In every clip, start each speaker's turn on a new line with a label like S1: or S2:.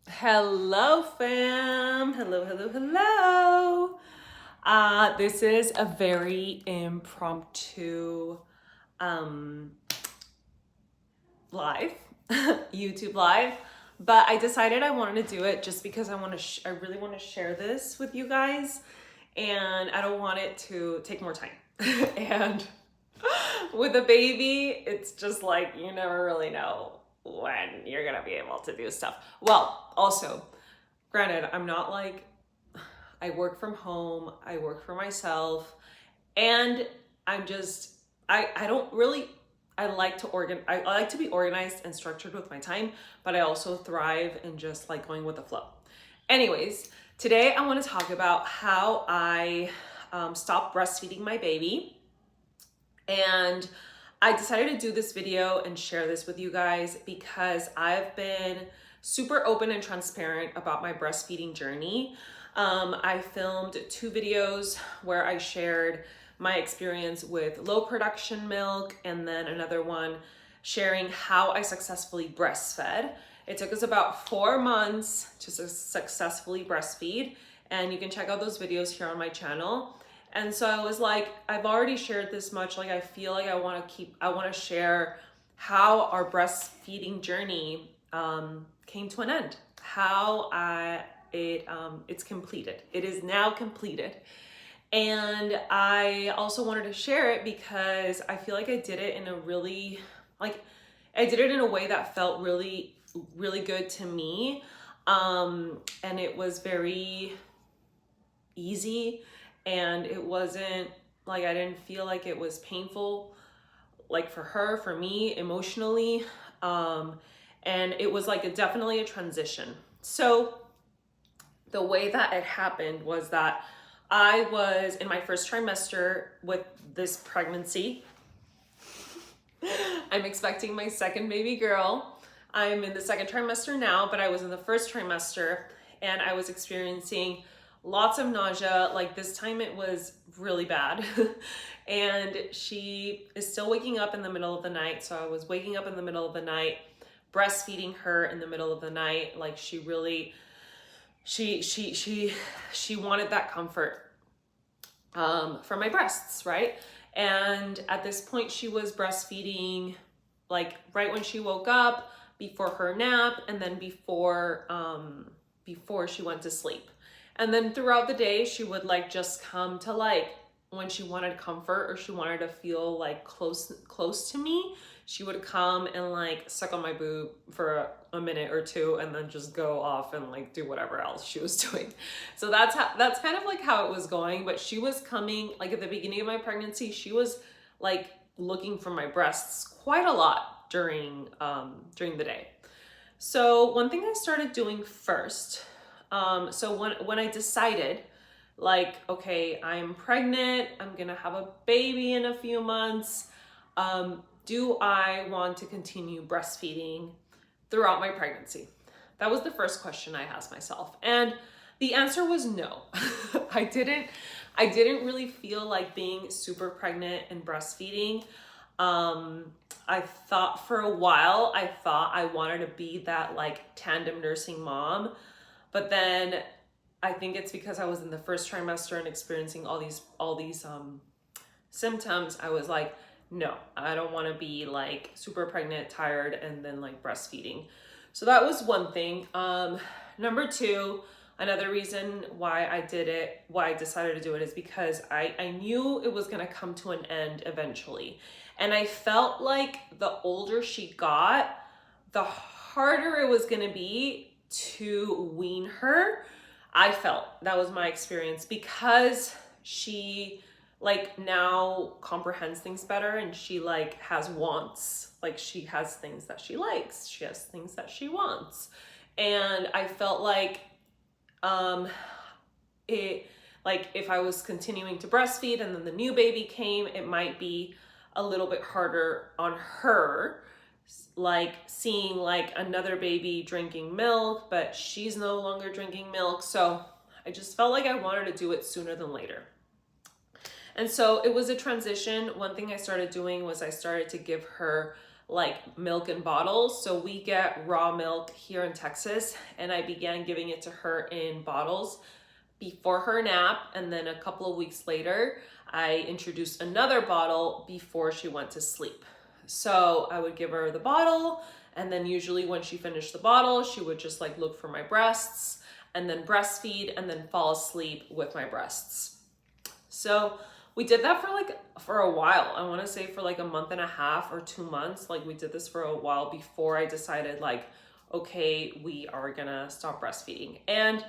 S1: Hello, fam. Hello, hello, hello. This is a very impromptu um, live, YouTube live, but I decided I wanted to do it just because I really want to share this with you guys, and I don't want it to take more time. And with a baby, it's just like you never really know when you're gonna be able to do stuff. Well, also, granted, I'm not like, I work from home, I work for myself, and I'm just, I don't really, I like to be organized and structured with my time, but I also thrive in just like going with the flow. Anyways, today I want to talk about how I stopped breastfeeding my baby. And I decided to do this video and share this with you guys because I've been super open and transparent about my breastfeeding journey. I filmed 2 videos where I shared my experience with low production milk, and then another one sharing how I successfully breastfed. It took us about 4 months to successfully breastfeed, and you can check out those videos here on my channel. And so I was like, I've already shared this much. Like, I feel like I want to share how our breastfeeding journey came to an end, how it's completed. It is now completed. And I also wanted to share it because I feel like I did it in a really, I did it in a way that felt really, really good to me. And it was very easy, and it wasn't like, I didn't feel like it was painful, like for her, for me, emotionally. And it was like definitely a transition. So the way that it happened was that I was in my first trimester with this pregnancy. I'm expecting my second baby girl. I'm in the second trimester now, but I was in the first trimester, and I was experiencing lots of nausea. Like, this time it was really bad. And she is still waking up in the middle of the night. So I was waking up in the middle of the night, breastfeeding her in the middle of the night. Like, she really, she wanted that comfort from my breasts, right? And at this point, she was breastfeeding like right when she woke up, before her nap, and then before she went to sleep. And then throughout the day, she would like just come to, like, when she wanted comfort or she wanted to feel like close to me, she would come and like suck on my boob for a minute or two, and then just go off and like do whatever else she was doing. So that's kind of like how it was going. But she was coming, like at the beginning of my pregnancy, she was like looking for my breasts quite a lot during the day. So one thing I started doing first, so when I decided, like, okay, I'm pregnant, I'm gonna have a baby in a few months, do I want to continue breastfeeding throughout my pregnancy? That was the first question I asked myself. And the answer was no. I didn't really feel like being super pregnant and breastfeeding. I thought for a while, I wanted to be that like tandem nursing mom, but then I think it's because I was in the first trimester and experiencing all these symptoms. I was like, no, I don't want to be like super pregnant, tired, and then like breastfeeding. So that was one thing. Number two, another reason why I decided to do it is because I knew it was going to come to an end eventually. And I felt like the older she got, the harder it was going to be to wean her. I felt that was my experience, because she like now comprehends things better, and she like has wants, like she has things that she likes, she has things that she wants. And I felt like it, like, if I was continuing to breastfeed and then the new baby came, it might be a little bit harder on her, like seeing like another baby drinking milk, but she's no longer drinking milk. So I just felt like I wanted to do it sooner than later. And so it was a transition. One thing I started doing was I started to give her like milk in bottles. So we get raw milk here in Texas, and I began giving it to her in bottles before her nap. And then a couple of weeks later, I introduced another bottle before she went to sleep. So I would give her the bottle, and then usually when she finished the bottle, she would just like look for my breasts and then breastfeed and then fall asleep with my breasts. So we did that for a while. I want to say for like a month and a half or 2 months. Like we did this for a while before I decided like, okay, we are gonna stop breastfeeding. And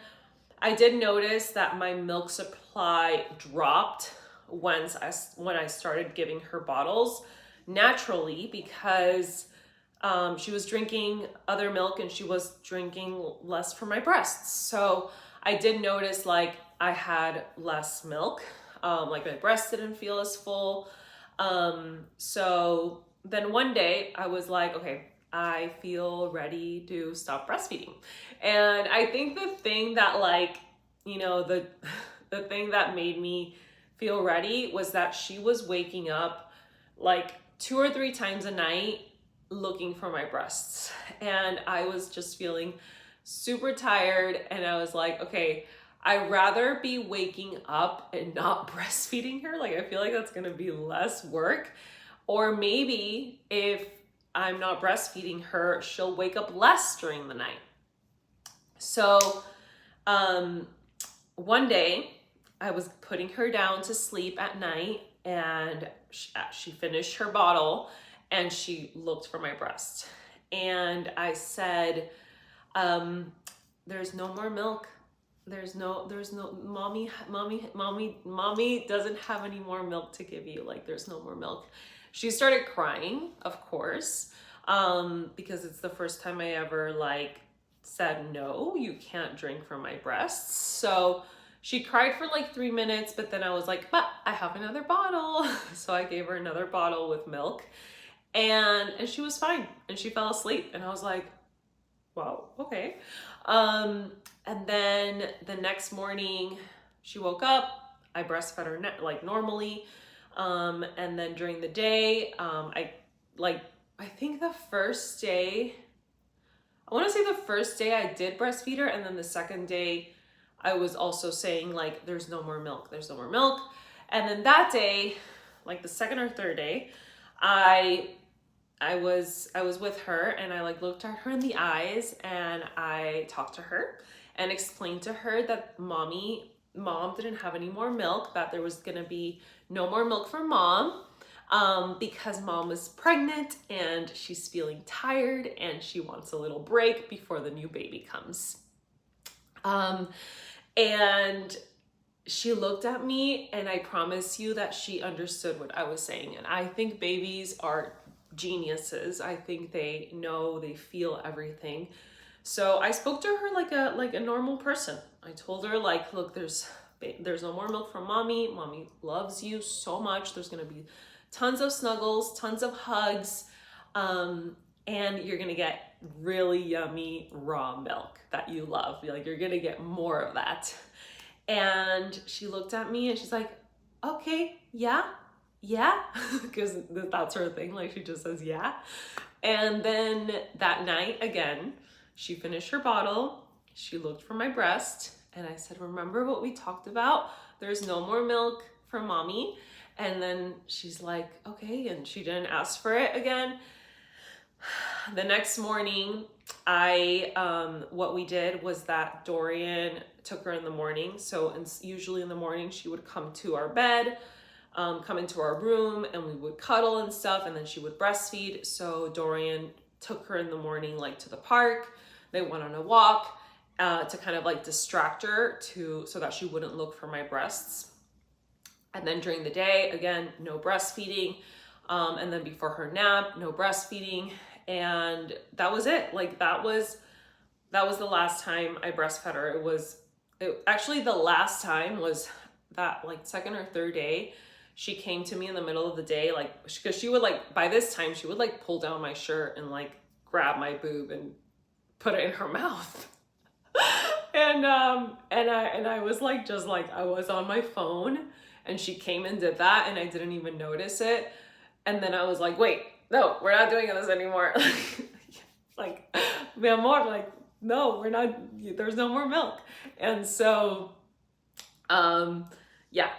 S1: I did notice that my milk supply dropped when I started giving her bottles naturally, because she was drinking other milk and she was drinking less from my breasts. So I did notice like I had less milk, like my breasts didn't feel as full. So then one day I was like, okay, I feel ready to stop breastfeeding. And I think the thing that like, you know, the thing that made me feel ready was that she was waking up like 2 or 3 times a night looking for my breasts. And I was just feeling super tired, and I was like, okay, I'd rather be waking up and not breastfeeding her. Like I feel like that's gonna be less work. Or maybe if I'm not breastfeeding her, she'll wake up less during the night. So one day I was putting her down to sleep at night, and she finished her bottle and she looked for my breast. And I said, there's no more milk. There's no, mommy doesn't have any more milk to give you. Like there's no more milk. She started crying, of course, because it's the first time I ever like said, no, you can't drink from my breasts. So she cried for like 3 minutes, but then I was like, but I have another bottle. So I gave her another bottle with milk, and she was fine, and she fell asleep. And I was like, wow, okay. And then the next morning she woke up, I breastfed her like normally. And then during the day, I think the first day, I want to say the first day I did breastfeed her, and then the second day I was also saying like, there's no more milk, there's no more milk. And then that day, like the second or third day, I was with her, and I like looked at her in the eyes, and I talked to her and explained to her that mom didn't have any more milk, that there was gonna be no more milk for mom, because mom was pregnant and she's feeling tired and she wants a little break before the new baby comes. And she looked at me, and I promise you that she understood what I was saying. And I think babies are geniuses. I think they know, they feel everything. So I spoke to her like a normal person. I told her like, look, there's no more milk from mommy. Mommy loves you so much. There's gonna be tons of snuggles, tons of hugs, and you're gonna get really yummy raw milk that you love. Like you're gonna get more of that. And she looked at me and she's like, okay, yeah, because that's her thing. Like she just says, yeah. And then that night again, she finished her bottle. She looked for my breast, and I said, remember what we talked about? There's no more milk for mommy. And then she's like, okay. And she didn't ask for it again. The next morning, what we did was that Dorian took her in the morning. So usually in the morning, she would come to our bed, come into our room, and we would cuddle and stuff, and then she would breastfeed. So Dorian took her in the morning, like to the park. They went on a walk to kind of like distract her so that she wouldn't look for my breasts. And then during the day, again, no breastfeeding. And then before her nap, no breastfeeding. And that was it. Like that was the last time I breastfed her. Actually the last time was that like second or third day. She came to me in the middle of the day, like, because she would like, by this time she would like pull down my shirt and like grab my boob and put it in her mouth. And I was like, just like, I was on my phone, and she came and did that, and I didn't even notice it. And then I was like, wait, no, we're not doing this anymore. Like, mi amor, like, no, we're not, there's no more milk. And so, yeah.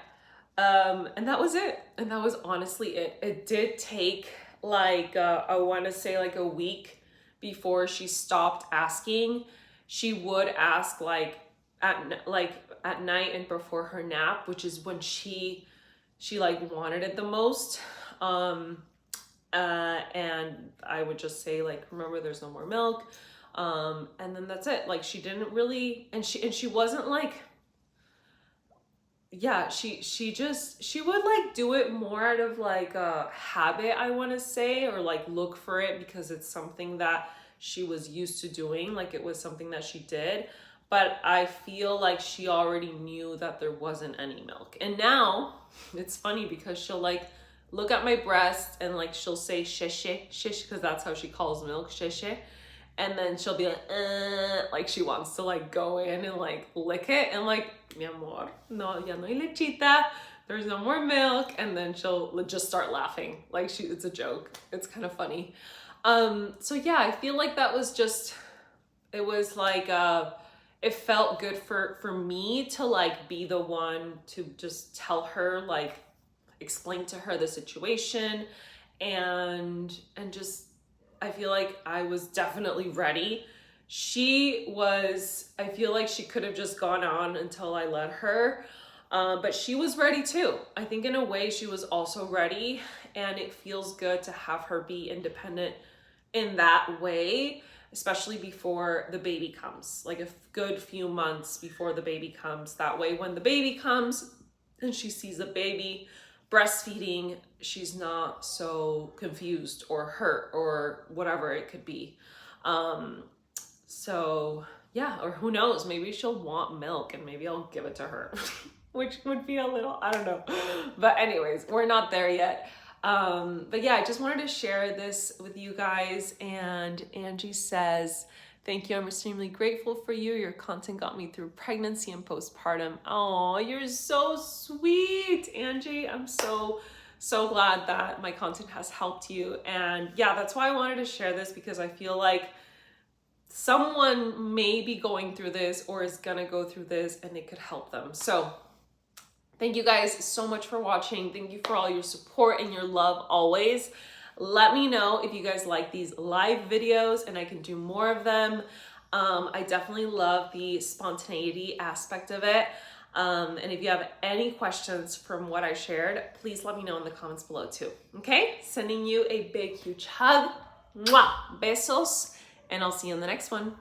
S1: And that was it. And that was honestly it. It did take like, I want to say like a week before she stopped asking. She would ask like at night and before her nap, which is when she like wanted it the most. And I would just say like, remember, there's no more milk. And then that's it. Like, she didn't really, and she wasn't like, yeah, she would like do it more out of like a habit, I want to say, or like look for it because it's something that she was used to doing. Like, it was something that she did. But I feel like she already knew that there wasn't any milk. And now it's funny because she'll like look at my breast and like she'll say sheshe, shish, because that's how she calls milk, sheshe. And then she'll be like she wants to like go in and like lick it, and like, mi amor, no, ya no hay lechita, there's no more milk. And then she'll just start laughing like it's a joke. It's kind of funny. So yeah, I feel like that was just, it was like, it felt good for me to like be the one to just tell her, like explain to her the situation, and just, I feel like I was definitely ready. She was, I feel like she could have just gone on until I let her, but she was ready too. I think in a way she was also ready, and it feels good to have her be independent in that way, especially before the baby comes, like a good few months before the baby comes. That way when the baby comes and she sees the baby breastfeeding, she's not so confused or hurt or whatever it could be. So yeah, or who knows, maybe she'll want milk and maybe I'll give it to her, which would be a little, I don't know. But anyways, we're not there yet. But yeah, I just wanted to share this with you guys. And Angie says, thank you. I'm extremely grateful for you. Your content got me through pregnancy and postpartum. Oh, you're so sweet, Angie. I'm so glad that my content has helped you. And yeah, that's why I wanted to share this, because I feel like someone may be going through this or is gonna go through this and it could help them. So thank you guys so much for watching. Thank you for all your support and your love always. Let me know if you guys like these live videos and I can do more of them. I definitely love the spontaneity aspect of it. And if you have any questions from what I shared, please let me know in the comments below too. Okay? Sending you a big, huge hug. Mwah! Besos. And I'll see you in the next one.